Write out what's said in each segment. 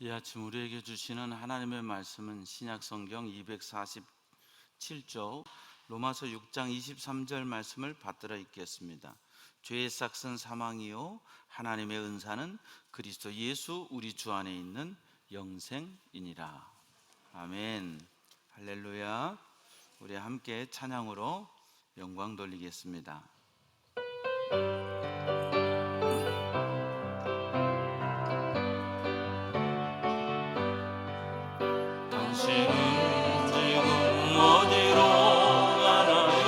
이 아침 우리에게 주시는 하나님의 말씀은 신약성경 247쪽 로마서 6장 23절 말씀을 받들어 읽겠습니다. 죄의 삭은 사망이요 하나님의 은사는 그리스도 예수 우리 주 안에 있는 영생이니라. 아멘. 할렐루야. 우리 함께 찬양으로 영광 돌리겠습니다. 당신은 지금 어디로 가나요?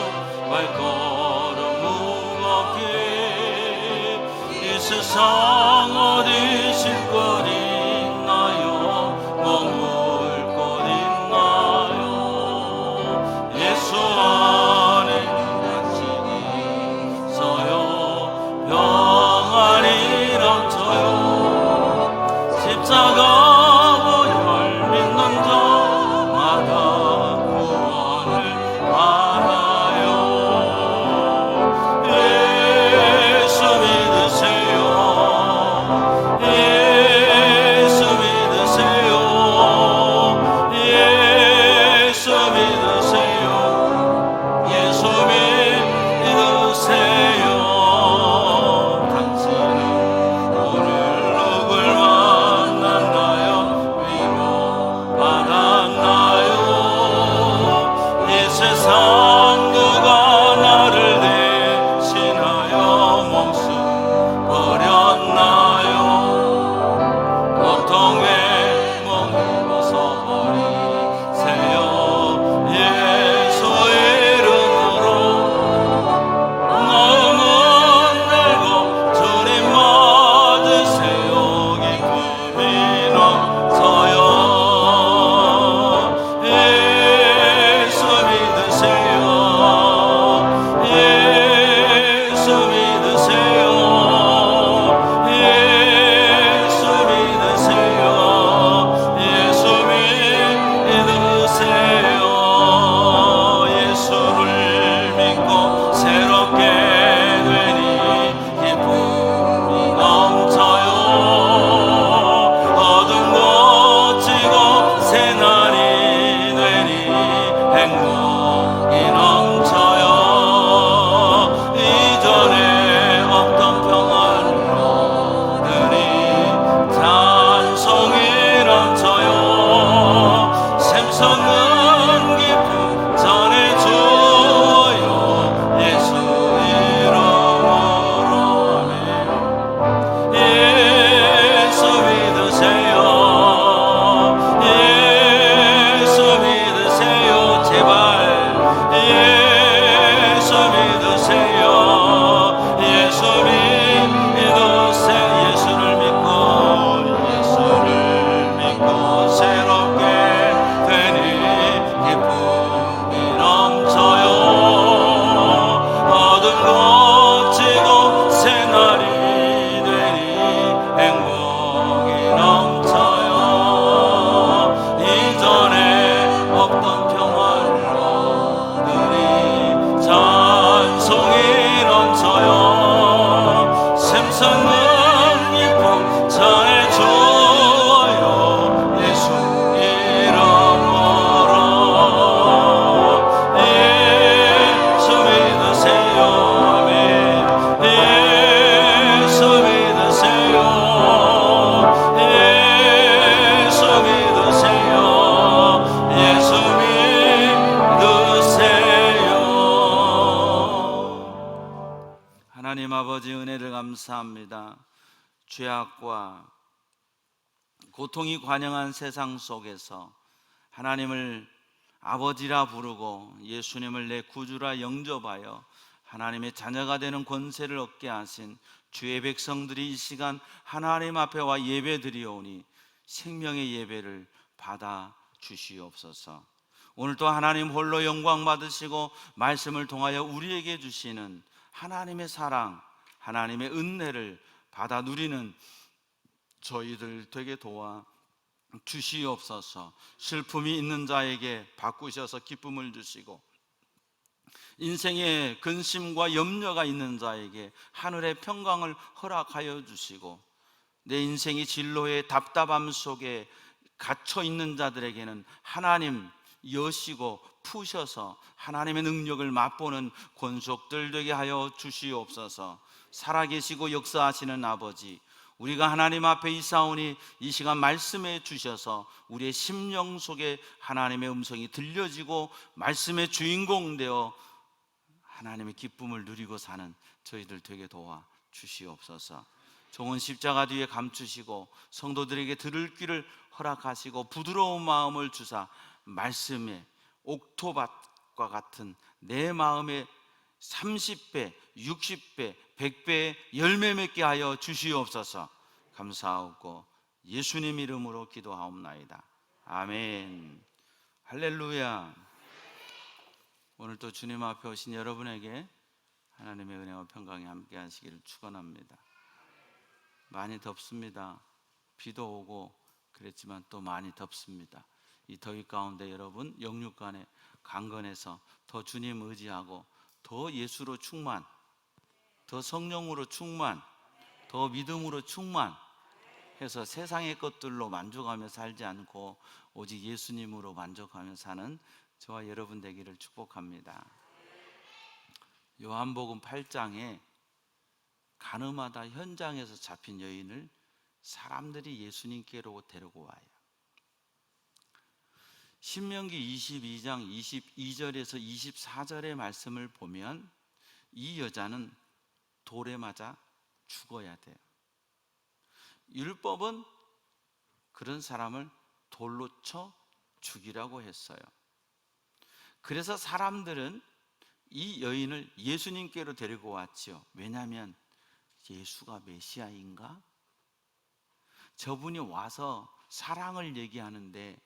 발걸음 무겁게 이 세상 어디 쉴 것 있나요? 머물 곳 있나요? 예수 안에 당신이 있어요. 평안이 넘쳐요. 십자가 하나님 아버지 은혜를 감사합니다. 죄악과 고통이 관영한 세상 속에서 하나님을 아버지라 부르고 예수님을 내 구주라 영접하여 하나님의 자녀가 되는 권세를 얻게 하신 주의 백성들이 이 시간 하나님 앞에 와 예배 드리오니 생명의 예배를 받아 주시옵소서. 오늘도 하나님 홀로 영광 받으시고 말씀을 통하여 우리에게 주시는 하나님의 사랑, 하나님의 은혜를 받아 누리는 저희들 되게 도와 주시옵소서. 슬픔이 있는 자에게 바꾸셔서 기쁨을 주시고, 인생에 근심과 염려가 있는 자에게 하늘의 평강을 허락하여 주시고, 내 인생이 진로의 답답함 속에 갇혀 있는 자들에게는 하나님 여시고 푸셔서 하나님의 능력을 맛보는 권속들 되게 하여 주시옵소서. 살아계시고 역사하시는 아버지, 우리가 하나님 앞에 있사오니 이 시간 말씀해 주셔서 우리의 심령 속에 하나님의 음성이 들려지고 말씀의 주인공 되어 하나님의 기쁨을 누리고 사는 저희들 되게 도와 주시옵소서. 종은 십자가 뒤에 감추시고 성도들에게 들을 귀를 허락하시고 부드러운 마음을 주사 말씀에 옥토밭과 같은 내 마음에 30배, 60배, 100배의 열매 맺게 하여 주시옵소서. 감사하고 예수님 이름으로 기도하옵나이다. 아멘. 할렐루야. 오늘 또 주님 앞에 오신 여러분에게 하나님의 은혜와 평강이 함께 하시기를 축원합니다. 많이 덥습니다. 비도 오고 그랬지만 또 많이 덥습니다. 이 더위 가운데 여러분 영육간에 강건해서 더 주님 의지하고 더 예수로 충만, 더 성령으로 충만, 더 믿음으로 충만해서 세상의 것들로 만족하며 살지 않고 오직 예수님으로 만족하며 사는 저와 여러분 되기를 축복합니다. 요한복음 8장에 가늠하다 현장에서 잡힌 여인을 사람들이 예수님께로 데리고 와요. 신명기 22장 22절에서 24절의 말씀을 보면 이 여자는 돌에 맞아 죽어야 돼요. 율법은 그런 사람을 돌로 쳐 죽이라고 했어요. 그래서 사람들은 이 여인을 예수님께로 데리고 왔죠. 왜냐하면 예수가 메시아인가? 저분이 와서 사랑을 얘기하는데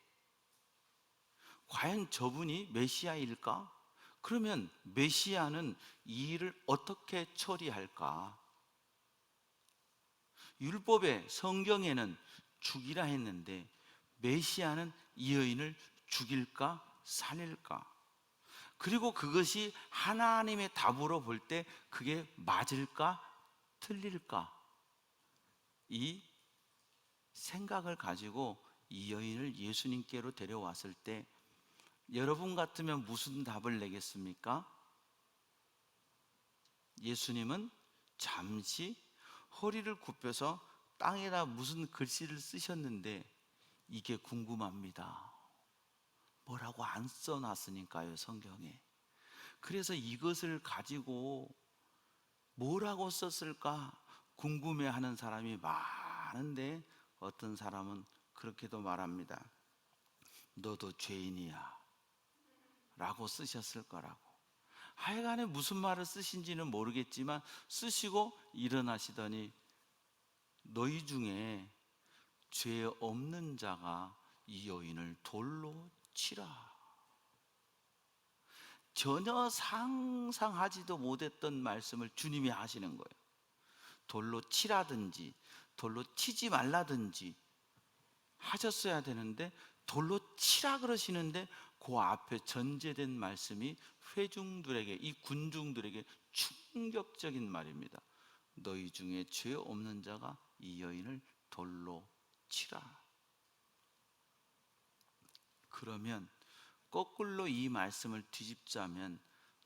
과연 저분이 메시아일까? 그러면 메시아는 이 일을 어떻게 처리할까? 율법에 성경에는 죽이라 했는데 메시아는 이 여인을 죽일까 살릴까? 그리고 그것이 하나님의 답으로 볼 때 그게 맞을까 틀릴까? 이 생각을 가지고 이 여인을 예수님께로 데려왔을 때 여러분 같으면 무슨 답을 내겠습니까? 예수님은 잠시 허리를 굽혀서 땅에다 무슨 글씨를 쓰셨는데 이게 궁금합니다. 뭐라고 안 써놨으니까요, 성경에. 그래서 이것을 가지고 뭐라고 썼을까 궁금해하는 사람이 많은데 어떤 사람은 그렇게도 말합니다. 너도 죄인이야 라고 쓰셨을 거라고. 하여간에 무슨 말을 쓰신지는 모르겠지만 쓰시고 일어나시더니 너희 중에 죄 없는 자가 이 여인을 돌로 치라. 전혀 상상하지도 못했던 말씀을 주님이 하시는 거예요. 돌로 치라든지 돌로 치지 말라든지 하셨어야 되는데 돌로 치라 그러시는데 그 앞에 전제된 말씀이 회중들에게, 이 군중들에게 충격적인 말입니다. 너희 중에 죄 없는 자가 이 여인을 돌로 치라. 그러면 거꾸로 이 말씀을 뒤집자면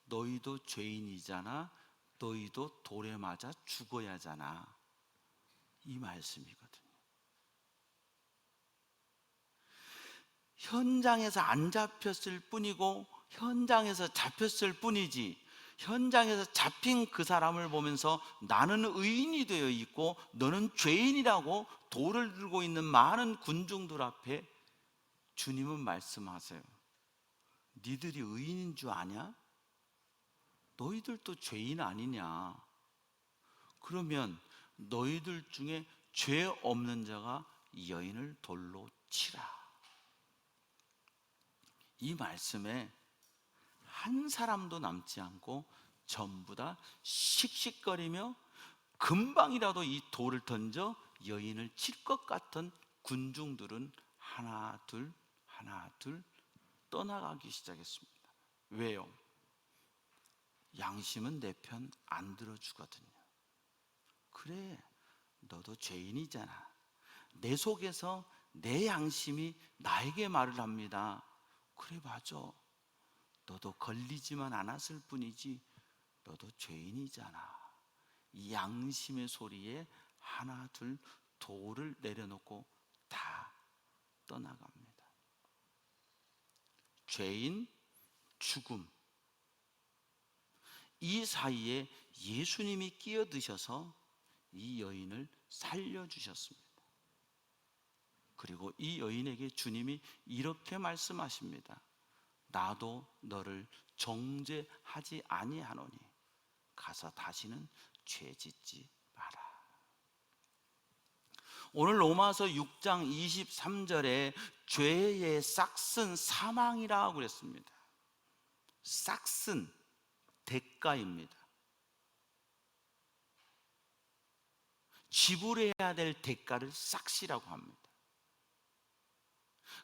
너희도 죄인이잖아, 너희도 돌에 맞아 죽어야 하잖아, 이 말씀이거든요. 현장에서 안 잡혔을 뿐이고 현장에서 잡혔을 뿐이지, 현장에서 잡힌 그 사람을 보면서 나는 의인이 되어 있고 너는 죄인이라고 돌을 들고 있는 많은 군중들 앞에 주님은 말씀하세요. 니들이 의인인 줄 아냐? 너희들도 죄인 아니냐? 그러면 너희들 중에 죄 없는 자가 이 여인을 돌로 치라. 이 말씀에 한 사람도 남지 않고 전부 다 씩씩거리며 금방이라도 이 돌을 던져 여인을 칠 것 같은 군중들은 하나 둘 떠나가기 시작했습니다. 왜요? 양심은 내 편 안 들어주거든요. 그래, 너도 죄인이잖아. 내 속에서 내 양심이 나에게 말을 합니다. 그래, 맞아. 너도 걸리지만 않았을 뿐이지 너도 죄인이잖아. 이 양심의 소리에 하나 둘 돌을 내려놓고 다 떠나갑니다. 죄인, 죽음, 이 사이에 예수님이 끼어드셔서 이 여인을 살려주셨습니다. 그리고 이 여인에게 주님이 이렇게 말씀하십니다. 나도 너를 정죄하지 아니하노니 가서 다시는 죄 짓지 마라. 오늘 로마서 6장 23절에 죄의 싹슨 사망이라고 그랬습니다. 싹슨, 대가입니다. 지불해야 될 대가를 싹시라고 합니다.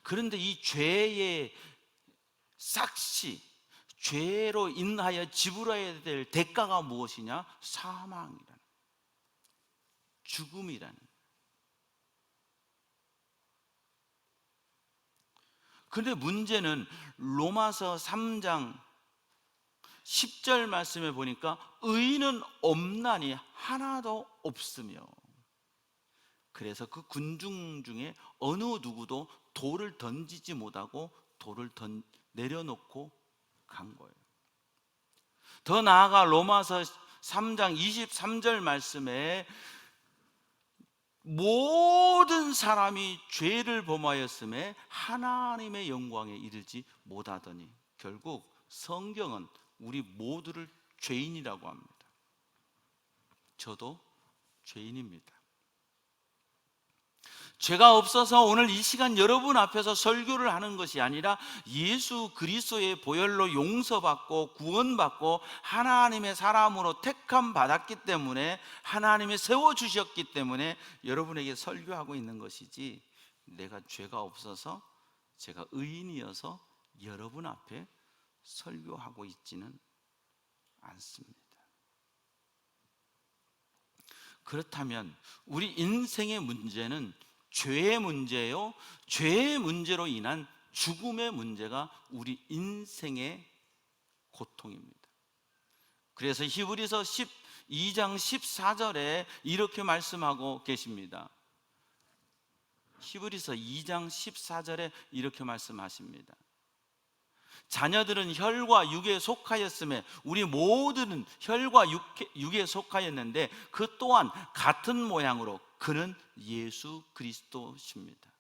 그런데 이 죄의 싹시, 죄로 인하여 지불해야 될 대가가 무엇이냐? 사망이라는, 죽음이라는. 그런데 문제는 로마서 3장 10절 말씀에 보니까 의인은 없나니 하나도 없으며, 그래서 그 군중 중에 어느 누구도 돌을 던지지 못하고 돌을 내려놓고 간 거예요. 더 나아가 로마서 3장 23절 말씀에 모든 사람이 죄를 범하였음에 하나님의 영광에 이르지 못하더니, 결국 성경은 우리 모두를 죄인이라고 합니다. 저도 죄인입니다. 죄가 없어서 오늘 이 시간 여러분 앞에서 설교를 하는 것이 아니라 예수 그리스도의 보혈로 용서받고 구원받고 하나님의 사람으로 택함 받았기 때문에, 하나님이 세워주셨기 때문에 여러분에게 설교하고 있는 것이지, 내가 죄가 없어서 제가 의인이어서 여러분 앞에 설교하고 있지는 않습니다. 그렇다면 우리 인생의 문제는 죄의 문제요, 죄의 문제로 인한 죽음의 문제가 우리 인생의 고통입니다. 그래서 히브리서 12장 14절에 이렇게 말씀하고 계십니다. 히브리서 2장 14절에 이렇게 말씀하십니다. 자녀들은 혈과 육에 속하였음에, 우리 모두는 혈과 육에 속하였는데 그 또한 같은 모양으로 그는 예수 그리스도십니다.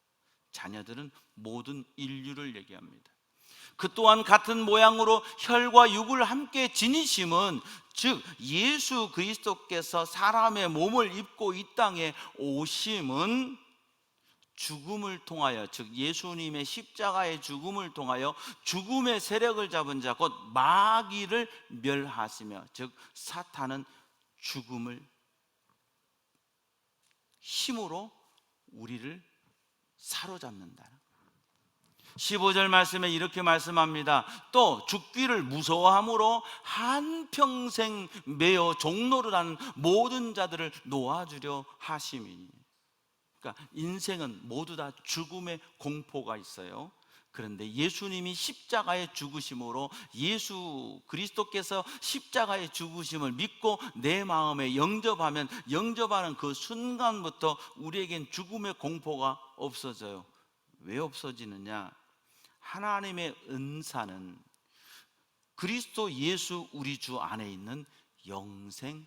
자녀들은 모든 인류를 얘기합니다. 그 또한 같은 모양으로 혈과 육을 함께 지니심은, 즉 예수 그리스도께서 사람의 몸을 입고 이 땅에 오심은 죽음을 통하여, 즉 예수님의 십자가의 죽음을 통하여 죽음의 세력을 잡은 자 곧 마귀를 멸하시며, 즉 사탄은 죽음을 힘으로 우리를 사로잡는다. 15절 말씀에 이렇게 말씀합니다. 또 죽기를 무서워함으로 한평생 매어 종로를 하는 모든 자들을 놓아주려 하심이니. 그러니까 인생은 모두 다 죽음의 공포가 있어요. 그런데 예수님이 십자가의 죽으심으로, 예수 그리스도께서 십자가의 죽으심을 믿고 내 마음에 영접하면, 영접하는 그 순간부터 우리에겐 죽음의 공포가 없어져요. 왜 없어지느냐? 하나님의 은사는 그리스도 예수 우리 주 안에 있는 영생이니라.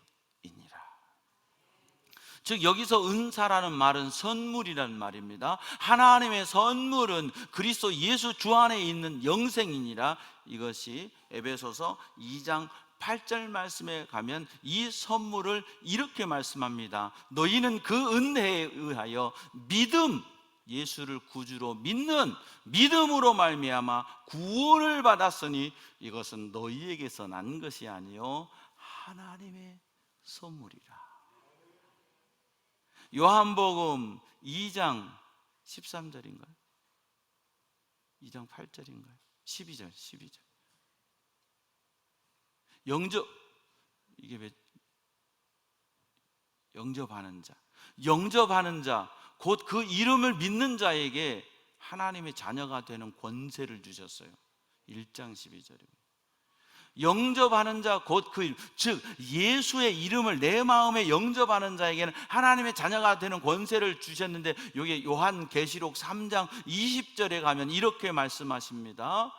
즉 여기서 은사라는 말은 선물이라는 말입니다. 하나님의 선물은 그리스도 예수 주 안에 있는 영생이니라. 이것이 에베소서 2장 8절 말씀에 가면 이 선물을 이렇게 말씀합니다. 너희는 그 은혜에 의하여 믿음, 예수를 구주로 믿는 믿음으로 말미암아 구원을 받았으니 이것은 너희에게서 난 것이 아니요 하나님의 선물이라. 요한복음 2장 13절인가요? 2장 8절인가요? 12절. 영접, 이게 왜 영접하는 자, 영접하는 자, 곧 그 이름을 믿는 자에게 하나님의 자녀가 되는 권세를 주셨어요. 1장 12절입니다. 영접하는 자, 곧 그 이름, 즉 예수의 이름을 내 마음에 영접하는 자에게는 하나님의 자녀가 되는 권세를 주셨는데, 여기 요한계시록 3장 20절에 가면 이렇게 말씀하십니다.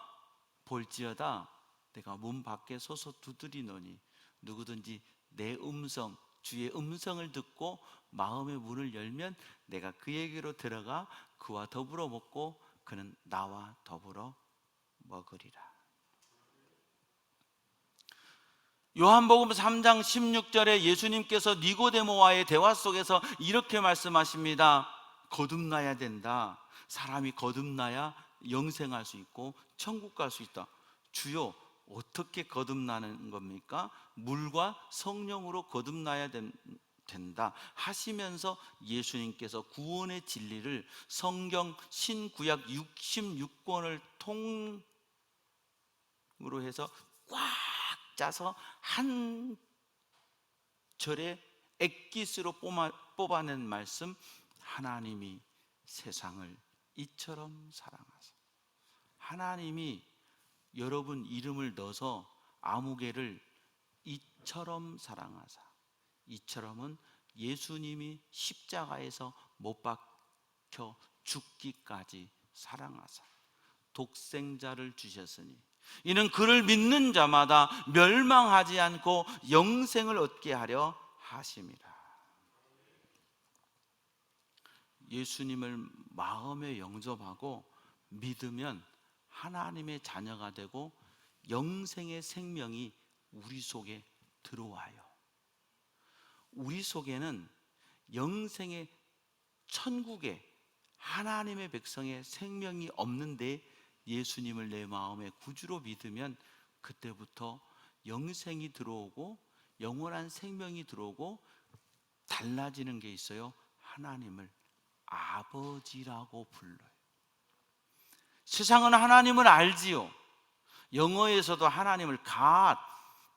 볼지어다 내가 문 밖에 서서 두드리노니 누구든지 내 음성, 주의 음성을 듣고 마음의 문을 열면 내가 그에게로 들어가 그와 더불어 먹고 그는 나와 더불어 먹으리라. 요한복음 3장 16절에 예수님께서 니고데모와의 대화 속에서 이렇게 말씀하십니다. 거듭나야 된다. 사람이 거듭나야 영생할 수 있고 천국 갈 수 있다. 주여, 어떻게 거듭나는 겁니까? 물과 성령으로 거듭나야 된다 하시면서 예수님께서 구원의 진리를 성경 신구약 66권을 통으로 해서 꽉 짜서 한 절에 엑기스로 뽑아낸 말씀, 하나님이 세상을 이처럼 사랑하사. 하나님이 여러분 이름을 넣어서 아무개를 이처럼 사랑하사. 이처럼은 예수님이 십자가에서 못 박혀 죽기까지 사랑하사 독생자를 주셨으니 이는 그를 믿는 자마다 멸망하지 않고 영생을 얻게 하려 하심이라. 예수님을 마음에 영접하고 믿으면 하나님의 자녀가 되고 영생의 생명이 우리 속에 들어와요. 우리 속에는 영생의 천국의 하나님의 백성의 생명이 없는데 예수님을 내 마음의 구주로 믿으면 그때부터 영생이 들어오고 영원한 생명이 들어오고 달라지는 게 있어요. 하나님을 아버지라고 불러요. 세상은 하나님을 알지요. 영어에서도 하나님을 God,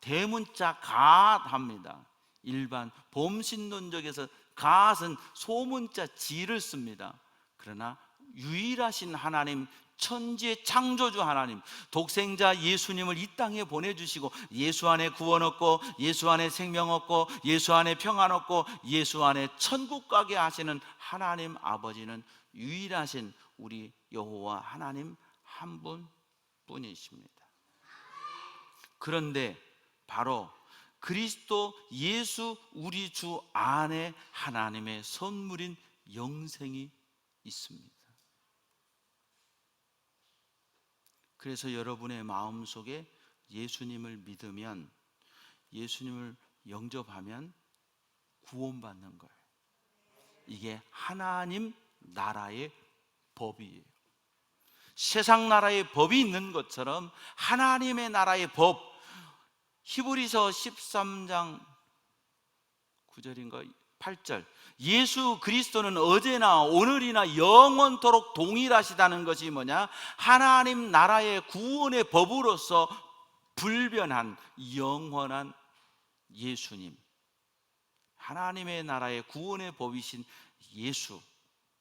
대문자 God 합니다. 일반 범신론적에서 God은 소문자 G를 씁니다. 그러나 유일하신 하나님, 천지의 창조주 하나님, 독생자 예수님을 이 땅에 보내주시고 예수 안에 구원 얻고 예수 안에 생명 얻고 예수 안에 평안 얻고 예수 안에 천국 가게 하시는 하나님 아버지는 유일하신 우리 여호와 하나님 한 분뿐이십니다. 그런데 바로 그리스도 예수 우리 주 안에 하나님의 선물인 영생이 있습니다. 그래서 여러분의 마음속에 예수님을 믿으면, 예수님을 영접하면 구원받는 거예요. 이게 하나님 나라의 법이에요. 세상 나라의 법이 있는 것처럼 하나님의 나라의 법, 히브리서 13장 9절인가 8절, 예수 그리스도는 어제나 오늘이나 영원토록 동일하시다는 것이 뭐냐? 하나님 나라의 구원의 법으로서 불변한 영원한 예수님, 하나님의 나라의 구원의 법이신 예수.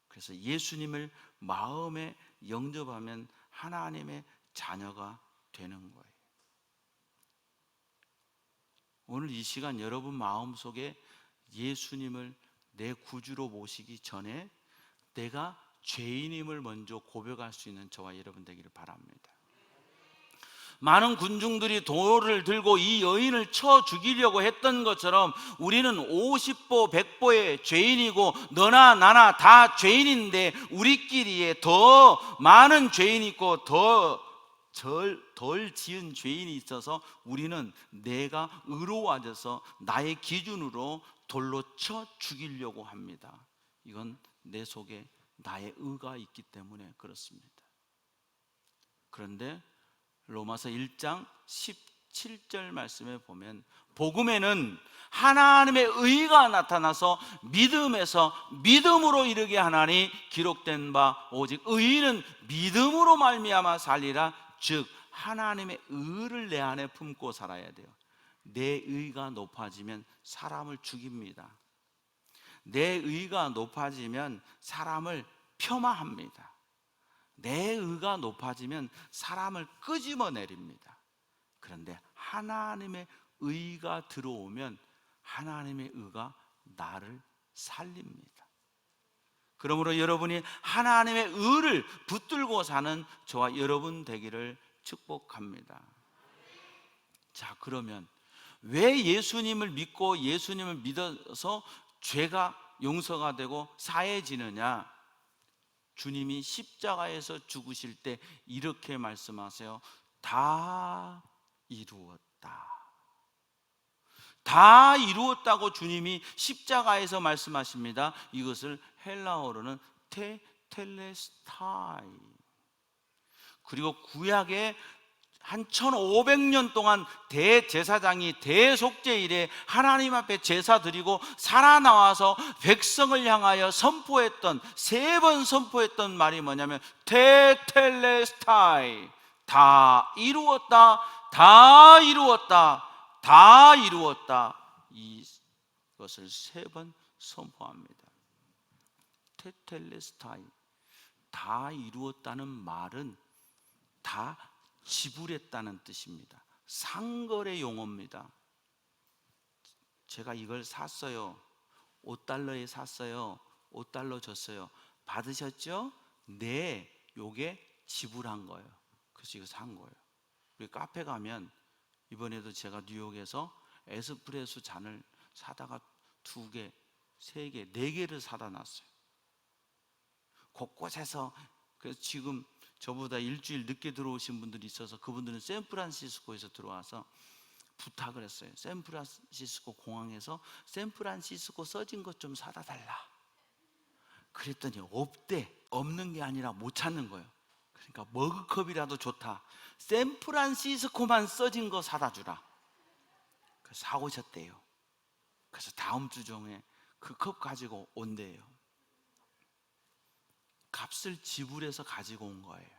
그래서 예수님을 마음에 영접하면 하나님의 자녀가 되는 거예요. 오늘 이 시간 여러분 마음속에 예수님을 내 구주로 모시기 전에 내가 죄인임을 먼저 고백할 수 있는 저와 여러분 되기를 바랍니다. 많은 군중들이 돌을 들고 이 여인을 쳐 죽이려고 했던 것처럼 우리는 50보 100보의 죄인이고 너나 나나 다 죄인인데 우리끼리에 더 많은 죄인이 있고 덜 지은 죄인이 있어서 우리는 내가 의로워져서 나의 기준으로 돌로 쳐 죽이려고 합니다. 이건 내 속에 나의 의가 있기 때문에 그렇습니다. 그런데 로마서 1장 17절 말씀에 보면 복음에는 하나님의 의가 나타나서 믿음에서 믿음으로 이르게 하나니 기록된 바 오직 의인은 믿음으로 말미암아 살리라. 즉 하나님의 의를 내 안에 품고 살아야 돼요. 내 의가 높아지면 사람을 죽입니다. 내 의가 높아지면 사람을 폄하합니다. 내 의가 높아지면 사람을 끄집어 내립니다. 그런데 하나님의 의가 들어오면 하나님의 의가 나를 살립니다. 그러므로 여러분이 하나님의 의를 붙들고 사는 저와 여러분 되기를 축복합니다. 자, 그러면 왜 예수님을 믿고 예수님을 믿어서 죄가 용서가 되고 사해지느냐? 주님이 십자가에서 죽으실 때 이렇게 말씀하세요. 다 이루었다. 다 이루었다고 주님이 십자가에서 말씀하십니다. 이것을 헬라어로는 테텔레스타이. 그리고 구약에 한 1500년 동안 대제사장이 대속죄일에 하나님 앞에 제사 드리고 살아나와서 백성을 향하여 선포했던, 3번 선포했던 말이 뭐냐면 테텔레스타이. 다 이루었다, 다 이루었다, 다 이루었다. 이것을 3번 선포합니다. 테텔레스타이. 다 이루었다는 말은 다 지불했다는 뜻입니다. 상거래 용어입니다. 제가 이걸 샀어요. 5달러에 샀어요. 5달러 줬어요. 받으셨죠? 네, 요게 지불한 거예요. 그래서 이거 산 거예요. 우리 카페 가면 이번에도 제가 뉴욕에서 에스프레소 잔을 사다가 2개, 3개, 4개를 사다 놨어요. 곳곳에서. 그래서 지금 저보다 일주일 늦게 들어오신 분들이 있어서 그분들은 샌프란시스코에서 들어와서 부탁을 했어요. 샌프란시스코 공항에서 샌프란시스코 써진 것 좀 사다 달라. 그랬더니 없대. 없는 게 아니라 못 찾는 거예요. 그러니까 머그컵이라도 좋다. 샌프란시스코만 써진 거 사다 주라. 그래서 사오셨대요. 그래서 다음 주 중에 그 컵 가지고 온대요. 값을 지불해서 가지고 온 거예요.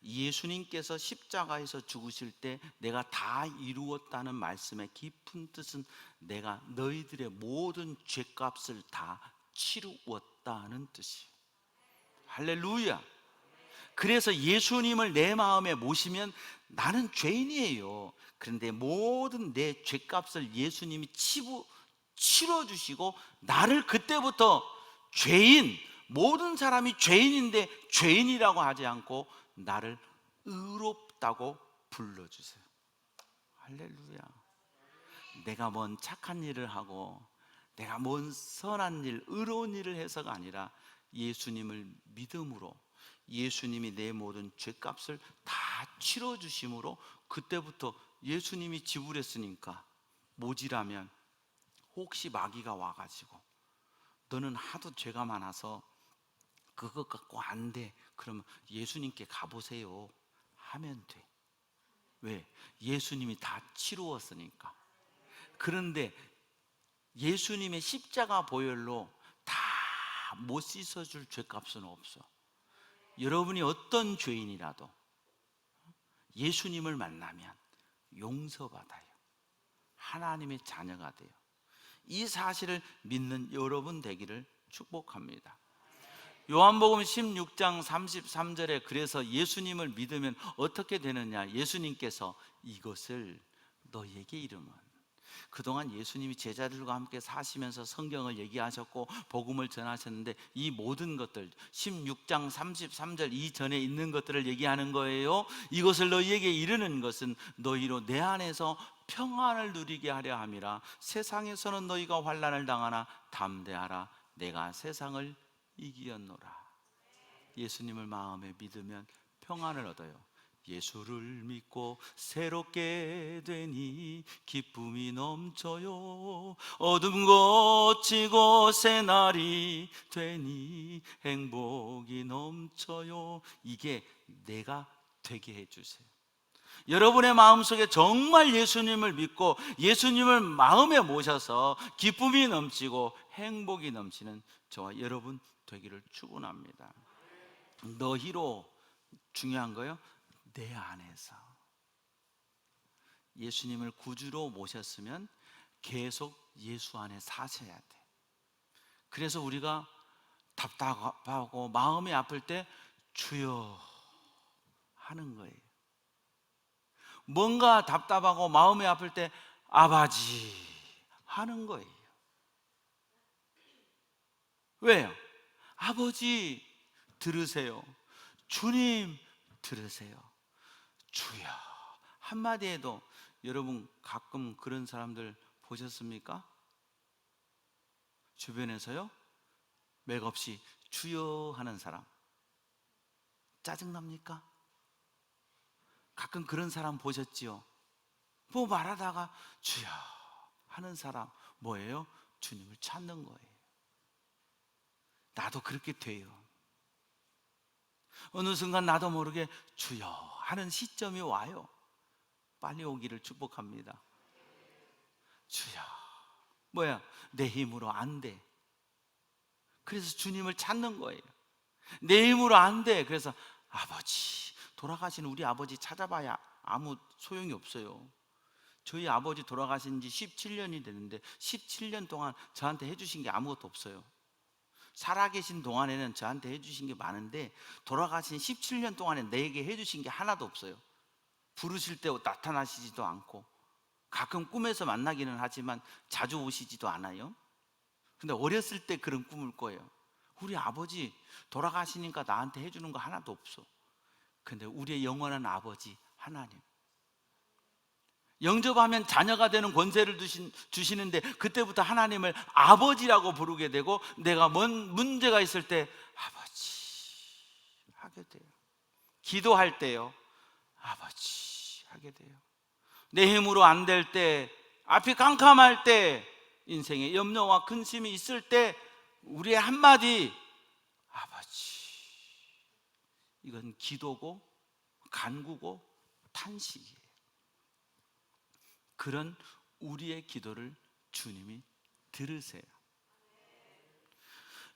예수님께서 십자가에서 죽으실 때 내가 다 이루었다는 말씀의 깊은 뜻은 내가 너희들의 모든 죄값을 다 치루었다는 뜻이에요. 할렐루야. 그래서 예수님을 내 마음에 모시면 나는 죄인이에요. 그런데 모든 내 죄값을 예수님이 치러주시고 나를 그때부터 죄인, 모든 사람이 죄인인데 죄인이라고 하지 않고 나를 의롭다고 불러주세요. 할렐루야. 내가 뭔 착한 일을 하고 내가 뭔 선한 일, 의로운 일을 해서가 아니라 예수님을 믿음으로 예수님이 내 모든 죄값을 다 치러주심으로 그때부터 예수님이 지불했으니까 모지라면 혹시 마귀가 와가지고 너는 하도 죄가 많아서 그것 갖고 안 돼. 그러면 예수님께 가보세요 하면 돼. 왜? 예수님이 다 치루었으니까. 그런데 예수님의 십자가 보혈로 다 못 씻어줄 죄값은 없어. 여러분이 어떤 죄인이라도 예수님을 만나면 용서받아요. 하나님의 자녀가 돼요. 이 사실을 믿는 여러분 되기를 축복합니다. 요한복음 16장 33절에 그래서 예수님을 믿으면 어떻게 되느냐? 예수님께서 이것을 너희에게 이르면, 그동안 예수님이 제자들과 함께 사시면서 성경을 얘기하셨고 복음을 전하셨는데 이 모든 것들 16장 33절 이전에 있는 것들을 얘기하는 거예요. 이것을 너희에게 이르는 것은 너희로 내 안에서 평안을 누리게 하려 함이라. 세상에서는 너희가 환난을 당하나 담대하라. 내가 세상을 이기었노라. 예수님을 마음에 믿으면 평안을 얻어요. 예수를 믿고 새롭게 되니 기쁨이 넘쳐요. 어둠 거치고 새날이 되니 행복이 넘쳐요. 이게 내가 되게 해주세요. 여러분의 마음속에 정말 예수님을 믿고 예수님을 마음에 모셔서 기쁨이 넘치고 행복이 넘치는 저와 여러분 되기를 축원합니다. 너희로 중요한 거요, 내 안에서 예수님을 구주로 모셨으면 계속 예수 안에 사셔야 돼. 그래서 우리가 답답하고 마음이 아플 때 주여 하는 거예요. 뭔가 답답하고 마음이 아플 때 아버지 하는 거예요. 왜요? 아버지 들으세요. 주님 들으세요. 주여 한마디에도 여러분 가끔 그런 사람들 보셨습니까? 주변에서요? 맥없이 주여 하는 사람 짜증납니까? 가끔 그런 사람 보셨지요? 뭐 말하다가 주여 하는 사람 뭐예요? 주님을 찾는 거예요. 나도 그렇게 돼요. 어느 순간 나도 모르게 주여 하는 시점이 와요. 빨리 오기를 축복합니다. 주여 뭐야? 내 힘으로 안 돼. 그래서 주님을 찾는 거예요. 내 힘으로 안 돼. 그래서 아버지, 돌아가신 우리 아버지 찾아봐야 아무 소용이 없어요. 저희 아버지 돌아가신 지 17년이 됐는데 17년 동안 저한테 해주신 게 아무것도 없어요. 살아계신 동안에는 저한테 해주신 게 많은데 돌아가신 17년 동안에 내게 해주신 게 하나도 없어요. 부르실 때 나타나시지도 않고 가끔 꿈에서 만나기는 하지만 자주 오시지도 않아요. 근데 어렸을 때 그런 꿈을 꿔요. 우리 아버지 돌아가시니까 나한테 해주는 거 하나도 없어. 근데 우리의 영원한 아버지 하나님, 영접하면 자녀가 되는 권세를 주시는데 그때부터 하나님을 아버지라고 부르게 되고 내가 뭔 문제가 있을 때 아버지 하게 돼요. 기도할 때요 아버지 하게 돼요. 내 힘으로 안 될 때, 앞이 캄캄할 때, 인생에 염려와 근심이 있을 때 우리의 한마디 아버지, 이건 기도고 간구고 탄식이에요. 그런 우리의 기도를 주님이 들으세요.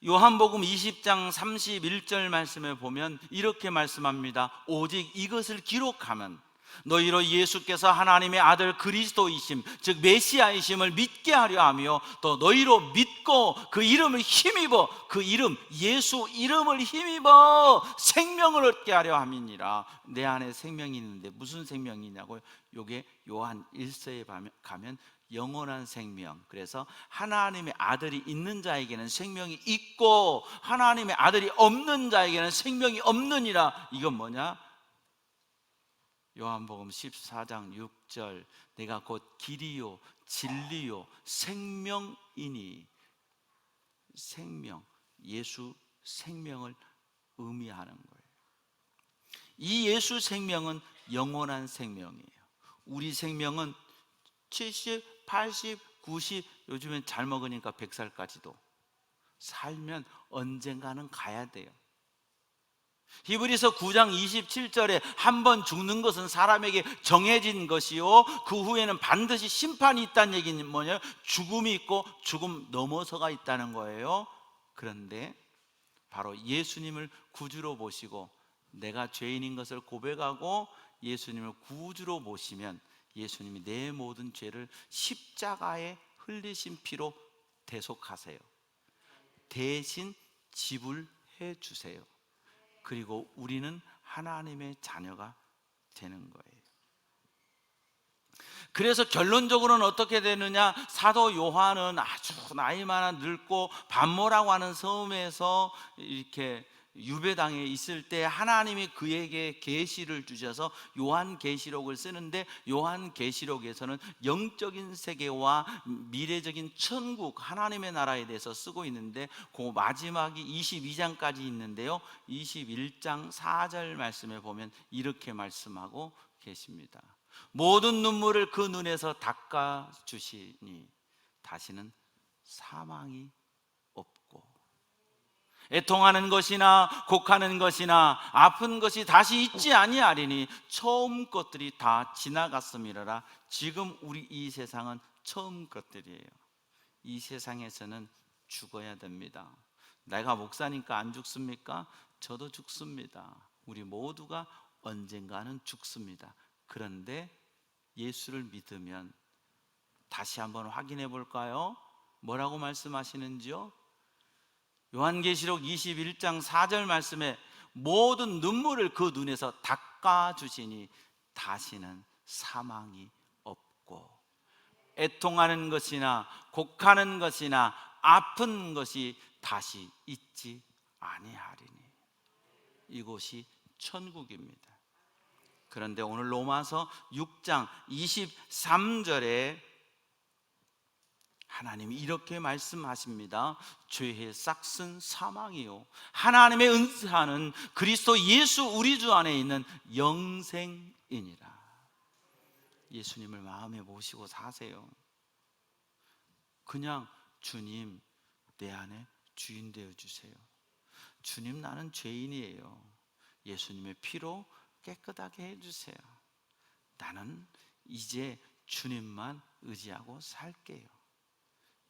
요한복음 20장 31절 말씀에 보면 이렇게 말씀합니다. 오직 이것을 기록하면 너희로 예수께서 하나님의 아들 그리스도이심 즉 메시아이심을 믿게 하려 하며 또 너희로 믿고 그 이름을 힘입어 그 이름 예수 이름을 힘입어 생명을 얻게 하려 함이니라. 내 안에 생명이 있는데 무슨 생명이냐고요? 요게 요한 1서에 가면 영원한 생명. 그래서 하나님의 아들이 있는 자에게는 생명이 있고 하나님의 아들이 없는 자에게는 생명이 없느니라. 이건 뭐냐? 요한복음 14장 6절 내가 곧 길이요 진리요 생명이니, 생명, 예수 생명을 의미하는 거예요. 이 예수 생명은 영원한 생명이에요. 우리 생명은 70, 80, 90, 요즘엔 잘 먹으니까 100살까지도 살면 언젠가는 가야 돼요. 히브리서 9장 27절에 한 번 죽는 것은 사람에게 정해진 것이요 그 후에는 반드시 심판이 있다는 얘기는 뭐냐? 죽음이 있고 죽음 넘어서가 있다는 거예요. 그런데 바로 예수님을 구주로 모시고 내가 죄인인 것을 고백하고 예수님을 구주로 모시면 예수님이 내 모든 죄를 십자가에 흘리신 피로 대속하세요. 대신 지불해 주세요. 그리고 우리는 하나님의 자녀가 되는 거예요. 그래서 결론적으로는 어떻게 되느냐? 사도 요한은 아주 나이 많아 늙고 반모라고 하는 섬에서 이렇게 유배당에 있을 때 하나님이 그에게 계시를 주셔서 요한계시록을 쓰는데 요한계시록에서는 영적인 세계와 미래적인 천국 하나님의 나라에 대해서 쓰고 있는데 그 마지막이 22장까지 있는데요 21장 4절 말씀에 보면 이렇게 말씀하고 계십니다. 모든 눈물을 그 눈에서 닦아주시니 다시는 사망이 없고 애통하는 것이나 곡하는 것이나 아픈 것이 다시 있지 아니하리니 처음 것들이 다 지나갔음이라라. 지금 우리 이 세상은 처음 것들이에요. 이 세상에서는 죽어야 됩니다. 내가 목사니까 안 죽습니까? 저도 죽습니다. 우리 모두가 언젠가는 죽습니다. 그런데 예수를 믿으면 다시 한번 확인해 볼까요? 뭐라고 말씀하시는지요? 요한계시록 21장 4절 말씀에 모든 눈물을 그 눈에서 닦아주시니 다시는 사망이 없고 애통하는 것이나 곡하는 것이나 아픈 것이 다시 있지 아니하리니. 이곳이 천국입니다. 그런데 오늘 로마서 6장 23절에 하나님이 이렇게 말씀하십니다. 죄의 싹은 사망이요 하나님의 은사는 그리스도 예수 우리 주 안에 있는 영생이니라. 예수님을 마음에 모시고 사세요. 그냥 주님 내 안에 주인 되어 주세요. 주님 나는 죄인이에요. 예수님의 피로 깨끗하게 해주세요. 나는 이제 주님만 의지하고 살게요.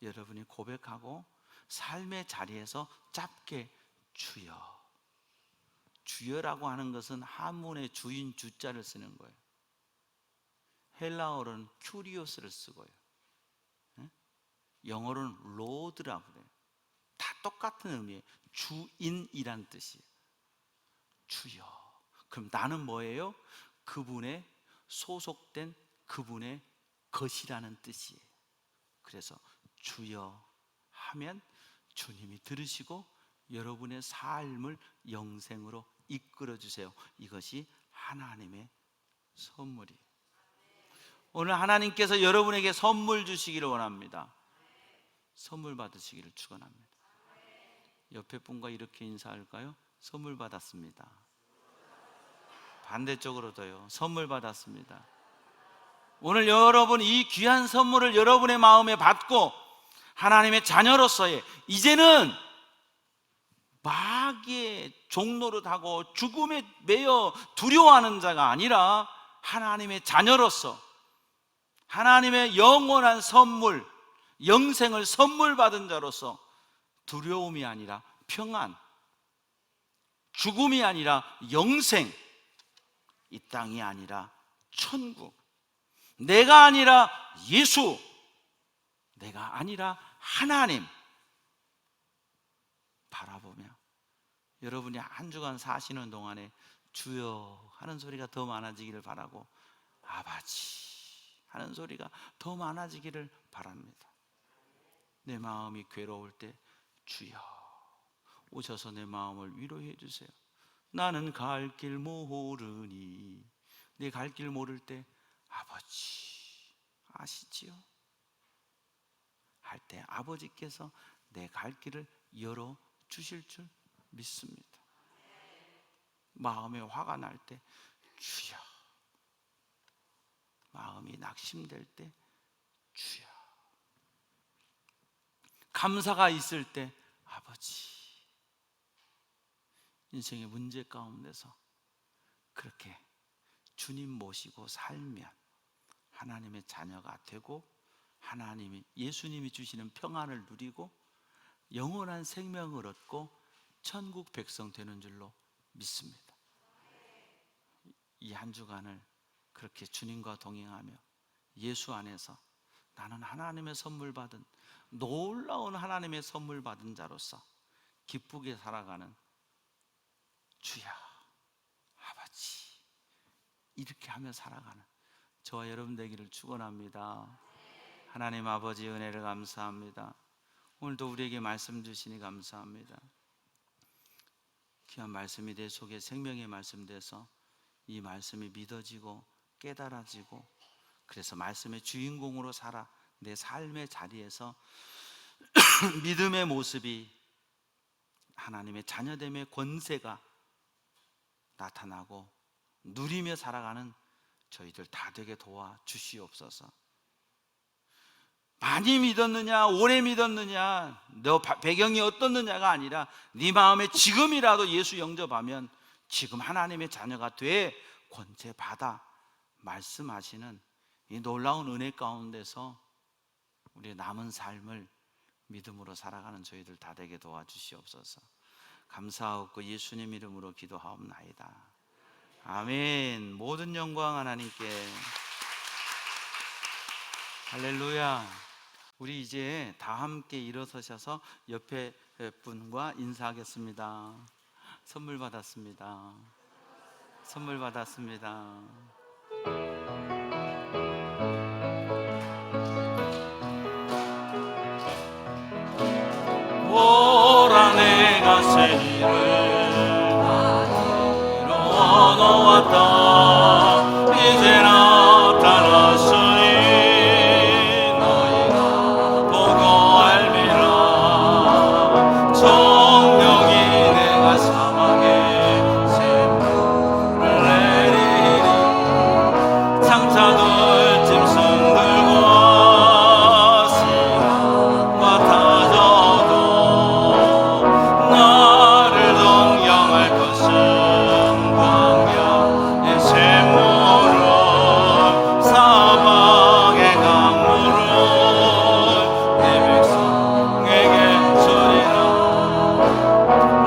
여러분이 고백하고 삶의 자리에서 짧게 주여. 주여라고 하는 것은 한문의 주인 주자를 쓰는 거예요. 헬라어로는 큐리오스를 쓰고요. 영어로는 로드라고 그래요. 다 똑같은 의미예요. 주인이란 뜻이에요. 주여. 그럼 나는 뭐예요? 그분의 소속된 그분의 것이라는 뜻이에요. 그래서 주여 하면 주님이 들으시고 여러분의 삶을 영생으로 이끌어 주세요. 이것이 하나님의 선물이에요. 오늘 하나님께서 여러분에게 선물 주시기를 원합니다. 선물 받으시기를 축원합니다. 옆에 분과 이렇게 인사할까요? 선물 받았습니다. 반대쪽으로도요. 선물 받았습니다. 오늘 여러분 이 귀한 선물을 여러분의 마음에 받고 하나님의 자녀로서의 이제는 마귀의 종노릇하고 죽음에 매여 두려워하는 자가 아니라 하나님의 자녀로서 하나님의 영원한 선물, 영생을 선물 받은 자로서 두려움이 아니라 평안, 죽음이 아니라 영생, 이 땅이 아니라 천국, 내가 아니라 예수, 내가 아니라 하나님 바라보며 여러분이 한 주간 사시는 동안에 주여 하는 소리가 더 많아지기를 바라고 아버지 하는 소리가 더 많아지기를 바랍니다. 내 마음이 괴로울 때 주여 오셔서 내 마음을 위로해 주세요. 나는 갈 길 모르니. 내 갈 길 모를 때 아버지 아시지요? 할 때 아버지께서 내 갈 길을 열어 주실 줄 믿습니다. 마음에 화가 날 때 주여, 마음이 낙심될 때 주여, 감사가 있을 때 아버지. 인생의 문제 가운데서 그렇게 주님 모시고 살면 하나님의 자녀가 되고 하나님이 예수님이 주시는 평안을 누리고 영원한 생명을 얻고 천국 백성 되는 줄로 믿습니다. 이 한 주간을 그렇게 주님과 동행하며 예수 안에서 나는 하나님의 선물 받은 놀라운 하나님의 선물 받은 자로서 기쁘게 살아가는 주여 아버지 이렇게 하며 살아가는 저와 여러분 되기를 축원합니다. 하나님 아버지 은혜를 감사합니다. 오늘도 우리에게 말씀 주시니 감사합니다. 귀한 말씀이 내 속에 생명의 말씀 돼서 이 말씀이 믿어지고 깨달아지고 그래서 말씀의 주인공으로 살아 내 삶의 자리에서 믿음의 모습이 하나님의 자녀됨의 권세가 나타나고 누리며 살아가는 저희들 다 되게 도와주시옵소서. 많이 믿었느냐 오래 믿었느냐 너 배경이 어떻느냐가 아니라 네 마음에 지금이라도 예수 영접하면 지금 하나님의 자녀가 돼 권세 받아 말씀하시는 이 놀라운 은혜 가운데서 우리의 남은 삶을 믿음으로 살아가는 저희들 다 되게 도와주시옵소서. 감사하고 예수님 이름으로 기도하옵나이다. 아멘. 모든 영광 하나님께. 할렐루야. 우리 이제 다 함께 일어서셔서 옆에 분과 인사하겠습니다. 선물 받았습니다. 선물 받았습니다. 오라 내가 새 일을 이루어 놓았다. 이제 나타났으니 너희가 보고 알미라. 정령이 내가 사망에 샘물을 내리니 장차들 짐승 들고 시간과 타져도 나를 동경할 것은 광야의 샘물을 사방의 강물을 내 백성에게 주리라.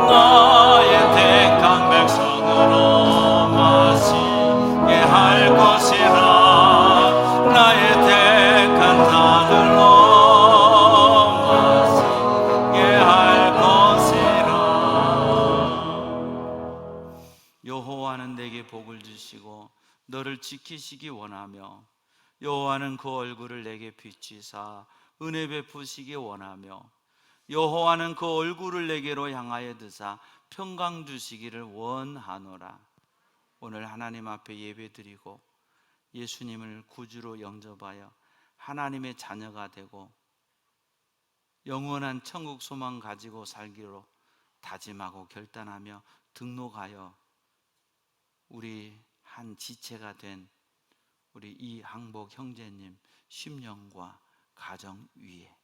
나의 택한 백성으로 마시게 할 것이라. 나의 택한 자들로 마시게 할 것이라. 여호와는 내게 복을 주시고 너를 지키시기 원하며 여호와는 그 얼굴을 내게 비추사 은혜 베푸시기 원하며 여호와는 그 얼굴을 내게로 향하여 드사 평강 주시기를 원하노라. 오늘 하나님 앞에 예배드리고 예수님을 구주로 영접하여 하나님의 자녀가 되고 영원한 천국 소망 가지고 살기로 다짐하고 결단하며 등록하여 우리 한 지체가 된 우리 이항복 형제님 심령과 가정 위에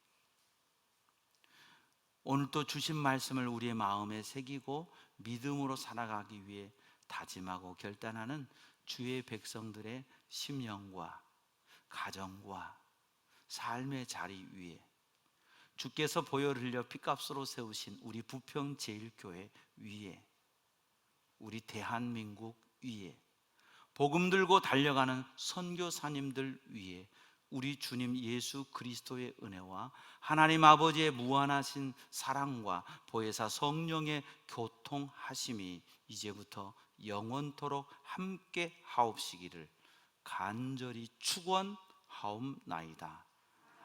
오늘 또 주신 말씀을 우리의 마음에 새기고 믿음으로 살아가기 위해 다짐하고 결단하는 주의 백성들의 심령과 가정과 삶의 자리 위에 주께서 보혈 흘려 피값으로 세우신 우리 부평제일교회 위에 우리 대한민국 위에 복음 들고 달려가는 선교사님들 위에 우리 주님 예수 그리스도의 은혜와 하나님 아버지의 무한하신 사랑과 보혜사 성령의 교통하심이 이제부터 영원토록 함께 하옵시기를 간절히 축원하옵나이다.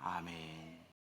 아멘.